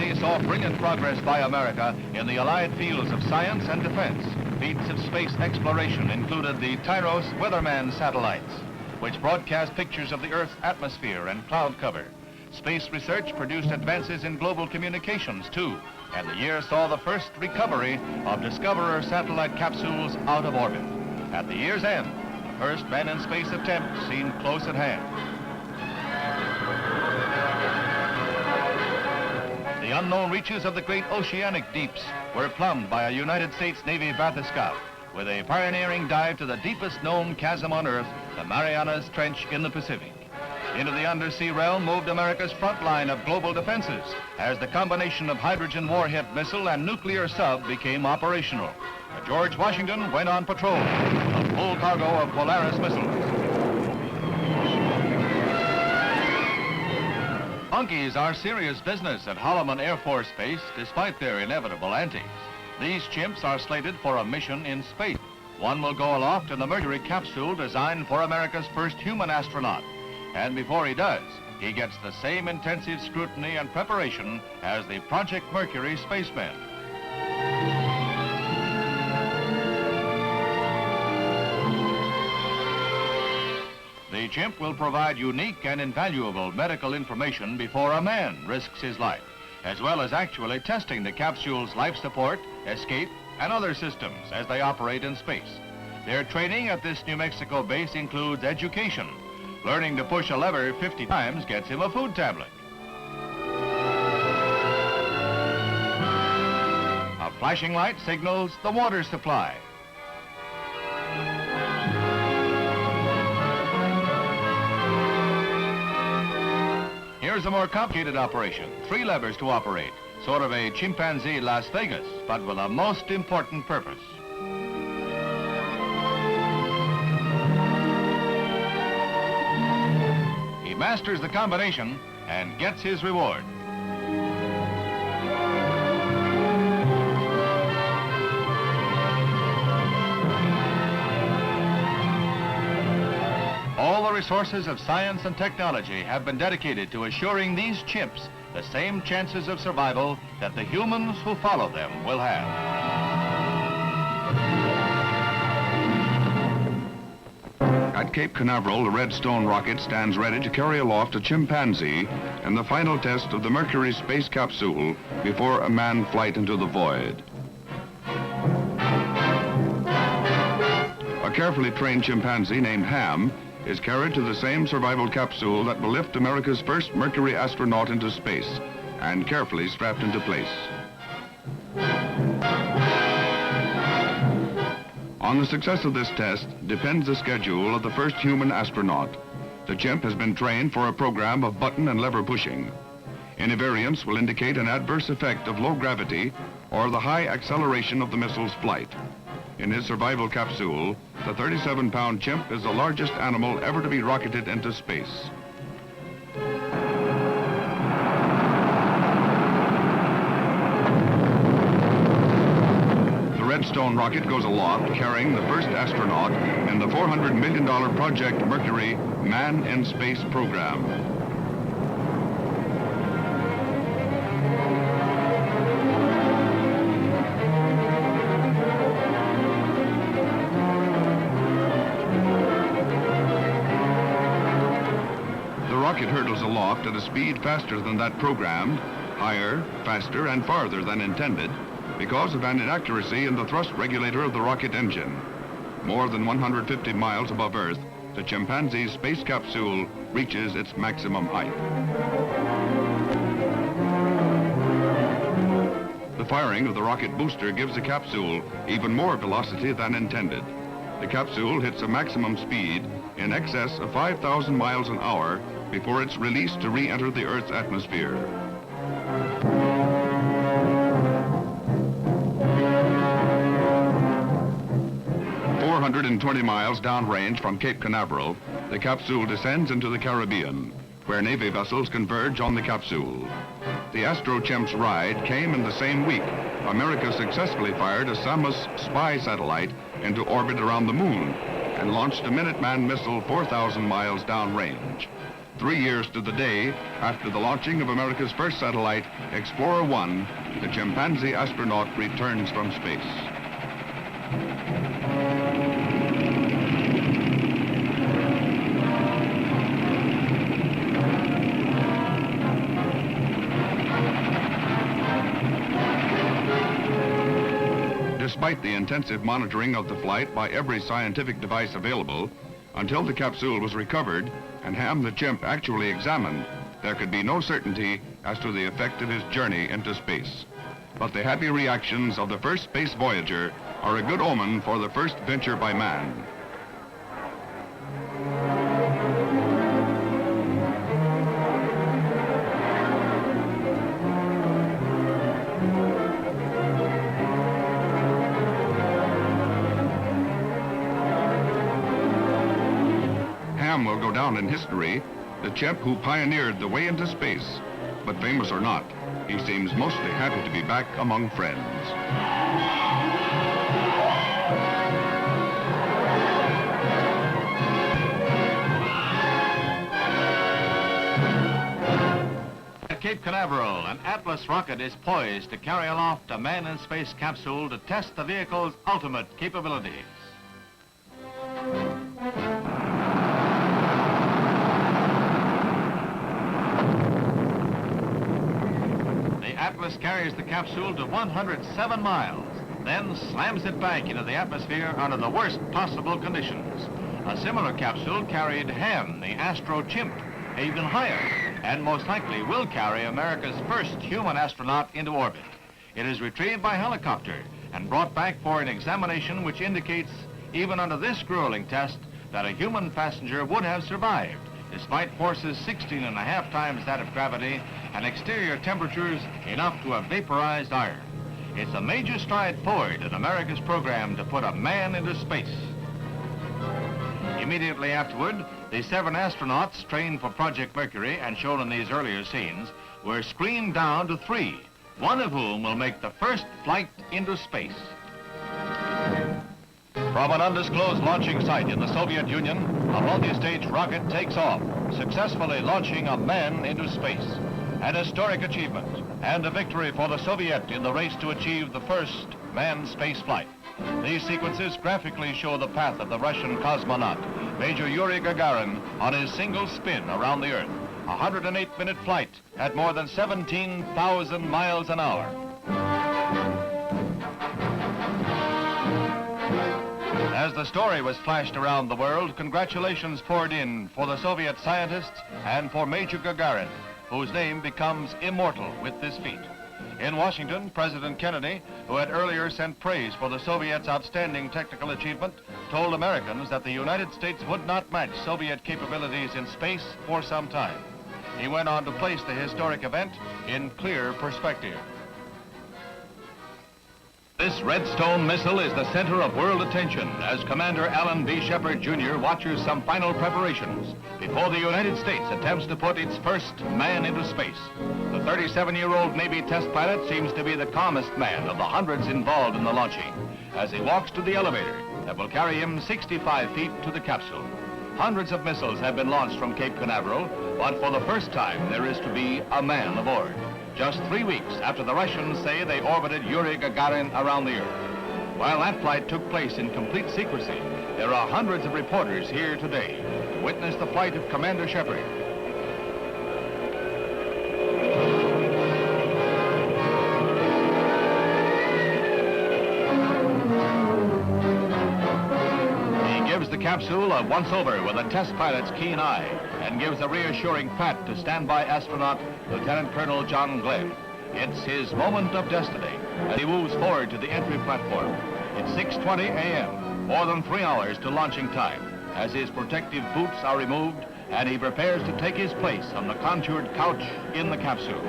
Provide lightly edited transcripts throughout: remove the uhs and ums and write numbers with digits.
1970 saw brilliant progress by America in the allied fields of science and defense. Feats of space exploration included the Tyros Weatherman satellites, which broadcast pictures of the Earth's atmosphere and cloud cover. Space research produced advances in global communications, too, and the year saw the first recovery of Discoverer satellite capsules out of orbit. At the year's end, the first man in space attempt seemed close at hand. The unknown reaches of the great oceanic deeps were plumbed by a United States Navy bathyscaphe with a pioneering dive to the deepest known chasm on Earth, the Marianas Trench in the Pacific. Into the undersea realm moved America's front line of global defenses as the combination of hydrogen warhead missile and nuclear sub became operational. The George Washington went on patrol, a full cargo of Polaris missiles. Monkeys are serious business at Holloman Air Force Base despite their inevitable antics. These chimps are slated for a mission in space. One will go aloft in the Mercury capsule designed for America's first human astronaut. And before he does, he gets the same intensive scrutiny and preparation as the Project Mercury spacemen. The chimp will provide unique and invaluable medical information before a man risks his life, as well as actually testing the capsule's life support, escape, and other systems as they operate in space. Their training at this New Mexico base includes education. Learning to push a lever 50 times gets him a food tablet. A flashing light signals the water supply. Here's a more complicated operation. 3 levers to operate. Sort of a chimpanzee Las Vegas, but with a most important purpose. He masters the combination and gets his reward. All the resources of science and technology have been dedicated to assuring these chimps the same chances of survival that the humans who follow them will have. At Cape Canaveral, the Redstone rocket stands ready to carry aloft a chimpanzee in the final test of the Mercury space capsule before a manned flight into the void. A carefully trained chimpanzee named Ham is carried to the same survival capsule that will lift America's first Mercury astronaut into space and carefully strapped into place. On the success of this test depends the schedule of the first human astronaut. The chimp has been trained for a program of button and lever pushing. Any variance will indicate an adverse effect of low gravity or the high acceleration of the missile's flight. In his survival capsule, the 37-pound chimp is the largest animal ever to be rocketed into space. The Redstone rocket goes aloft carrying the first astronaut in the $400 million Project Mercury Man in Space program. The rocket hurtles aloft at a speed faster than that programmed, higher, faster, and farther than intended because of an inaccuracy in the thrust regulator of the rocket engine. More than 150 miles above Earth, the chimpanzee's space capsule reaches its maximum height. The firing of the rocket booster gives the capsule even more velocity than intended. The capsule hits a maximum speed in excess of 5,000 miles an hour before it's released to re-enter the Earth's atmosphere. "420 miles downrange from Cape Canaveral, the capsule descends into the Caribbean, where Navy vessels converge on the capsule. The Astro-Chimp's ride came in the same week. America successfully fired a Samus spy satellite into orbit around the moon and launched a Minuteman missile 4,000 miles downrange. 3 years to the day after the launching of America's first satellite, Explorer 1, the chimpanzee astronaut returns from space. Despite the intensive monitoring of the flight by every scientific device available, until the capsule was recovered and Ham the chimp actually examined, there could be no certainty as to the effect of his journey into space. But the happy reactions of the first space voyager are a good omen for the first venture by man. Ham will go down in history, the chimp who pioneered the way into space. But famous or not, he seems mostly happy to be back among friends. At Cape Canaveral, an Atlas rocket is poised to carry aloft a man in space capsule to test the vehicle's ultimate capabilities. Atlas carries the capsule to 107 miles, then slams it back into the atmosphere under the worst possible conditions. A similar capsule carried Ham, the Astro chimp, even higher, and most likely will carry America's first human astronaut into orbit. It is retrieved by helicopter and brought back for an examination which indicates, even under this grueling test, that a human passenger would have survived, despite forces 16.5 times that of gravity and exterior temperatures enough to have vaporized iron. It's a major stride forward in America's program to put a man into space. Immediately afterward, the 7 astronauts trained for Project Mercury and shown in these earlier scenes were screened down to 3, one of whom will make the first flight into space. From an undisclosed launching site in the Soviet Union, a multi-stage rocket takes off, successfully launching a man into space. An historic achievement and a victory for the Soviet in the race to achieve the first manned space flight. These sequences graphically show the path of the Russian cosmonaut, Major Yuri Gagarin, on his single spin around the Earth. A 108-minute flight at more than 17,000 miles an hour. As the story was flashed around the world, congratulations poured in for the Soviet scientists and for Major Gagarin, whose name becomes immortal with this feat. In Washington, President Kennedy, who had earlier sent praise for the Soviets' outstanding technical achievement, told Americans that the United States would not match Soviet capabilities in space for some time. He went on to place the historic event in clear perspective. This Redstone missile is the center of world attention as Commander Alan B. Shepard, Jr. watches some final preparations before the United States attempts to put its first man into space. The 37-year-old Navy test pilot seems to be the calmest man of the hundreds involved in the launching as he walks to the elevator that will carry him 65 feet to the capsule. Hundreds of missiles have been launched from Cape Canaveral, but for the first time there is to be a man aboard. Just 3 weeks after the Russians say they orbited Yuri Gagarin around the Earth. While that flight took place in complete secrecy, there are hundreds of reporters here today to witness the flight of Commander Shepard. He gives the capsule a once-over with a test pilot's keen eye and gives a reassuring pat to standby astronaut Lieutenant Colonel John Glenn. It's his moment of destiny as he moves forward to the entry platform. It's 6:20 a.m., more than 3 hours to launching time, as his protective boots are removed and he prepares to take his place on the contoured couch in the capsule.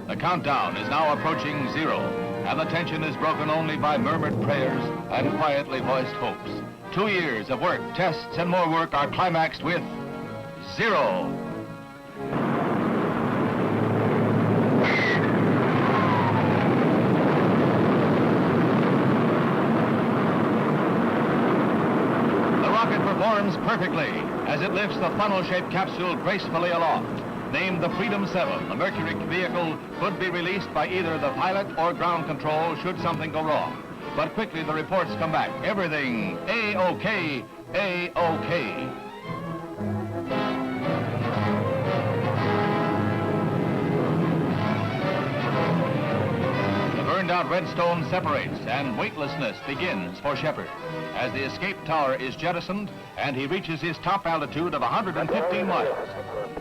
The countdown is now approaching 0, and the tension is broken only by murmured prayers and quietly voiced hopes. 2 years of work, tests, and more work are climaxed with 0. rocket performs perfectly as it lifts the funnel-shaped capsule gracefully aloft. Named the Freedom 7, the Mercury vehicle could be released by either the pilot or ground control should something go wrong. But quickly the reports come back. Everything A-OK, A-OK. Burned-out Redstone separates and weightlessness begins for Shepard as the escape tower is jettisoned and he reaches his top altitude of 115 miles.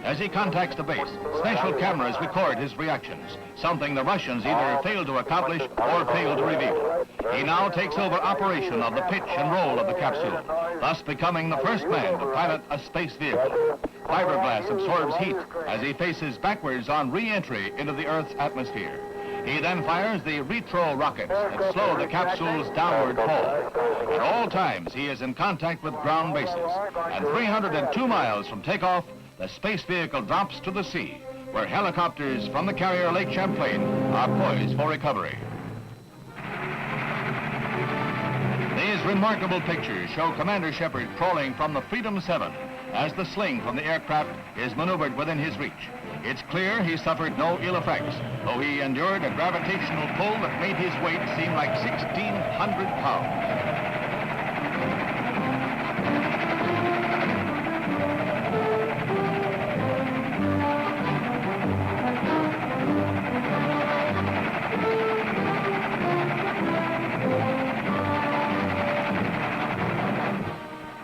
As he contacts the base, special cameras record his reactions, something the Russians either failed to accomplish or failed to reveal. He now takes over operation of the pitch and roll of the capsule, thus becoming the first man to pilot a space vehicle. Fiberglass absorbs heat as he faces backwards on re-entry into the Earth's atmosphere. He then fires the retro rockets that slow the capsule's downward fall. At all times, he is in contact with ground bases. And 302 miles from takeoff, the space vehicle drops to the sea, where helicopters from the carrier Lake Champlain are poised for recovery. These remarkable pictures show Commander Shepard crawling from the Freedom 7 as the sling from the aircraft is maneuvered within his reach. It's clear he suffered no ill effects, though he endured a gravitational pull that made his weight seem like 1,600 pounds.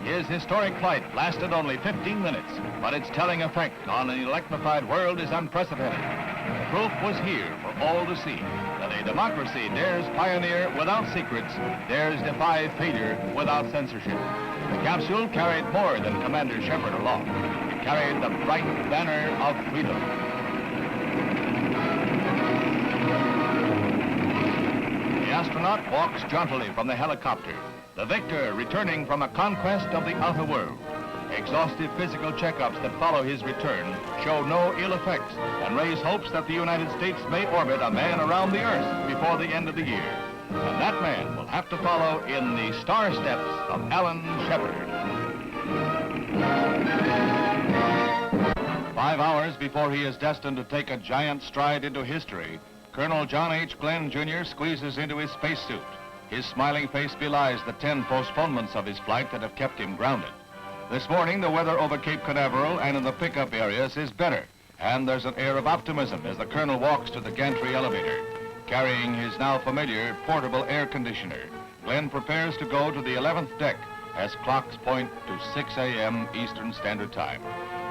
His historic flight lasted only 15 minutes, but its telling effect on an electrified world is unprecedented. The proof was here for all to see that a democracy dares pioneer without secrets, dares defy failure without censorship. The capsule carried more than Commander Shepard along. It carried the bright banner of freedom. The astronaut walks jauntily from the helicopter, the victor returning from a conquest of the outer world. Exhaustive physical checkups that follow his return show no ill effects and raise hopes that the United States may orbit a man around the Earth before the end of the year. And that man will have to follow in the star steps of Alan Shepard. 5 hours before he is destined to take a giant stride into history, Colonel John H. Glenn, Jr. squeezes into his spacesuit. His smiling face belies the 10 postponements of his flight that have kept him grounded. This morning, the weather over Cape Canaveral and in the pickup areas is better, and there's an air of optimism as the colonel walks to the gantry elevator. Carrying his now familiar portable air conditioner, Glenn prepares to go to the 11th deck as clocks point to 6 a.m. Eastern Standard Time.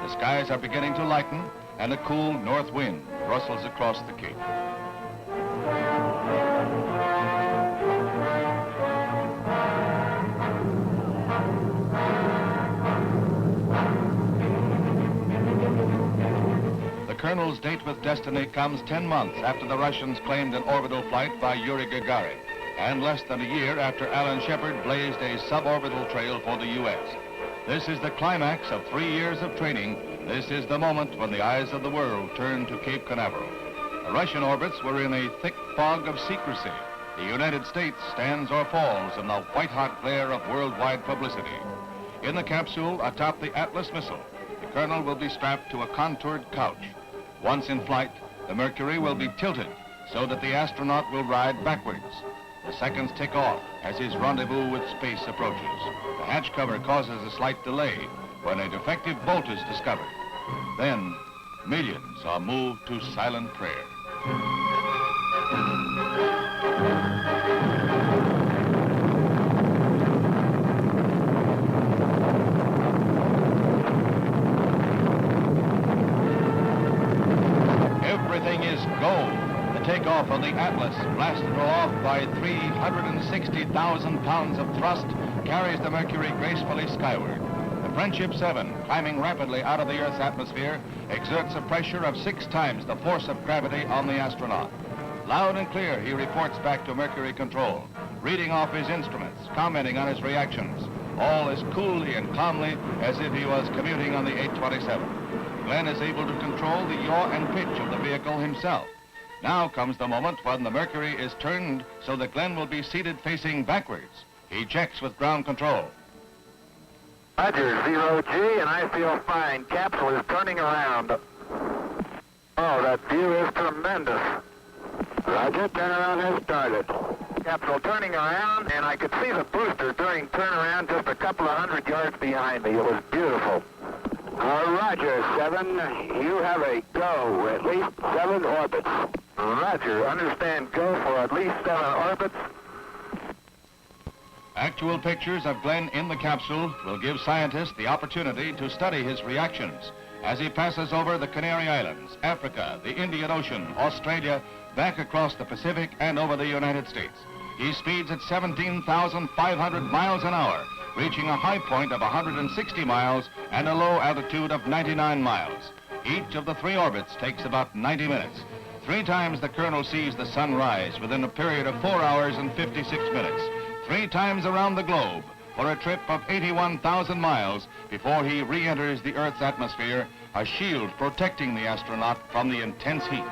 The skies are beginning to lighten, and a cool north wind rustles across the Cape. The colonel's date with destiny comes 10 months after the Russians claimed an orbital flight by Yuri Gagarin, and less than a year after Alan Shepard blazed a suborbital trail for the U.S. This is the climax of 3 years of training. This is the moment when the eyes of the world turn to Cape Canaveral. The Russian orbits were in a thick fog of secrecy. The United States stands or falls in the white-hot glare of worldwide publicity. In the capsule atop the Atlas missile, the colonel will be strapped to a contoured couch. Once in flight, the Mercury will be tilted so that the astronaut will ride backwards. The seconds tick off as his rendezvous with space approaches. The hatch cover causes a slight delay when a defective bolt is discovered. Then, millions are moved to silent prayer. Everything is go. The takeoff of the Atlas, blasted aloft by 360,000 pounds of thrust, carries the Mercury gracefully skyward. The Friendship 7, climbing rapidly out of the Earth's atmosphere, exerts a pressure of 6 times the force of gravity on the astronaut. Loud and clear, he reports back to Mercury Control, reading off his instruments, commenting on his reactions, all as coolly and calmly as if he was commuting on the 827. Glenn is able to control the yaw and pitch of the vehicle himself. Now comes the moment when the Mercury is turned so that Glenn will be seated facing backwards. He checks with ground control. Roger, 0G, and I feel fine. Capsule is turning around. Oh, that view is tremendous. Roger, turnaround has started. Capsule turning around, and I could see the booster during turnaround just a couple of 100 yards behind me. It was beautiful. Roger, 7. You have a go, at least 7 orbits. Roger, understand go for at least 7 orbits. Actual pictures of Glenn in the capsule will give scientists the opportunity to study his reactions as he passes over the Canary Islands, Africa, the Indian Ocean, Australia, back across the Pacific and over the United States. He speeds at 17,500 miles an hour, reaching a high point of 160 miles and a low altitude of 99 miles. Each of the 3 orbits takes about 90 minutes. 3 times the Colonel sees the sun rise within a period of 4 hours and 56 minutes. 3 times around the globe for a trip of 81,000 miles before he re-enters the Earth's atmosphere, a shield protecting the astronaut from the intense heat.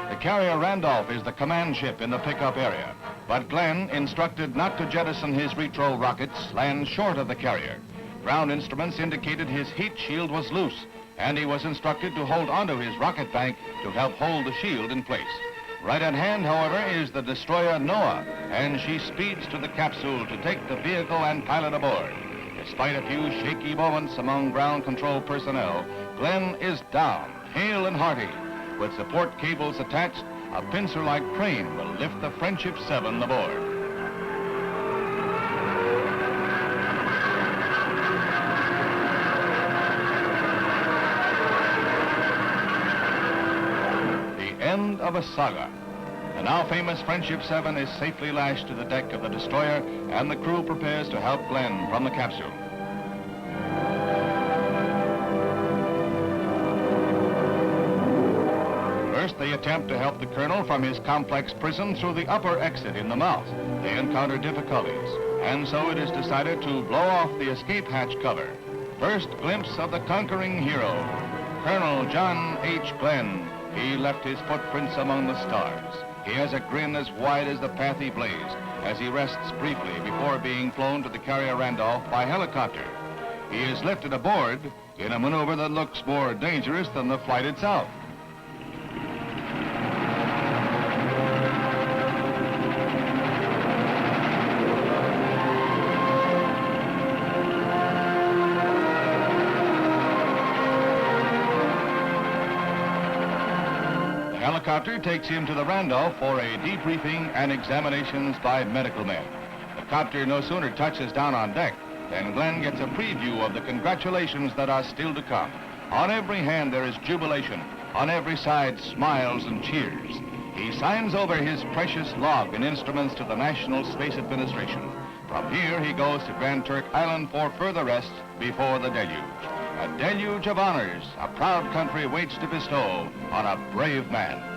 The carrier Randolph is the command ship in the pickup area, but Glenn, instructed not to jettison his retro rockets, lands short of the carrier. Ground instruments indicated his heat shield was loose, and he was instructed to hold onto his rocket bank to help hold the shield in place. Right at hand, however, is the destroyer Noah, and she speeds to the capsule to take the vehicle and pilot aboard. Despite a few shaky moments among ground control personnel, Glenn is down, hale and hearty. With support cables attached, a pincer-like crane will lift the Friendship 7 aboard. End of a saga. The now famous Friendship 7 is safely lashed to the deck of the destroyer, and the crew prepares to help Glenn from the capsule. First, they attempt to help the Colonel from his complex prison through the upper exit in the mouth. They encounter difficulties, and so it is decided to blow off the escape hatch cover. First glimpse of the conquering hero, Colonel John H. Glenn. He left his footprints among the stars. He has a grin as wide as the path he blazed as he rests briefly before being flown to the carrier Randolph by helicopter. He is lifted aboard in a maneuver that looks more dangerous than the flight itself. The helicopter takes him to the Randolph for a debriefing and examinations by medical men. The copter no sooner touches down on deck than Glenn gets a preview of the congratulations that are still to come. On every hand there is jubilation. On every side, smiles and cheers. He signs over his precious log and instruments to the National Space Administration. From here he goes to Grand Turk Island for further rest before the deluge. A deluge of honors a proud country waits to bestow on a brave man.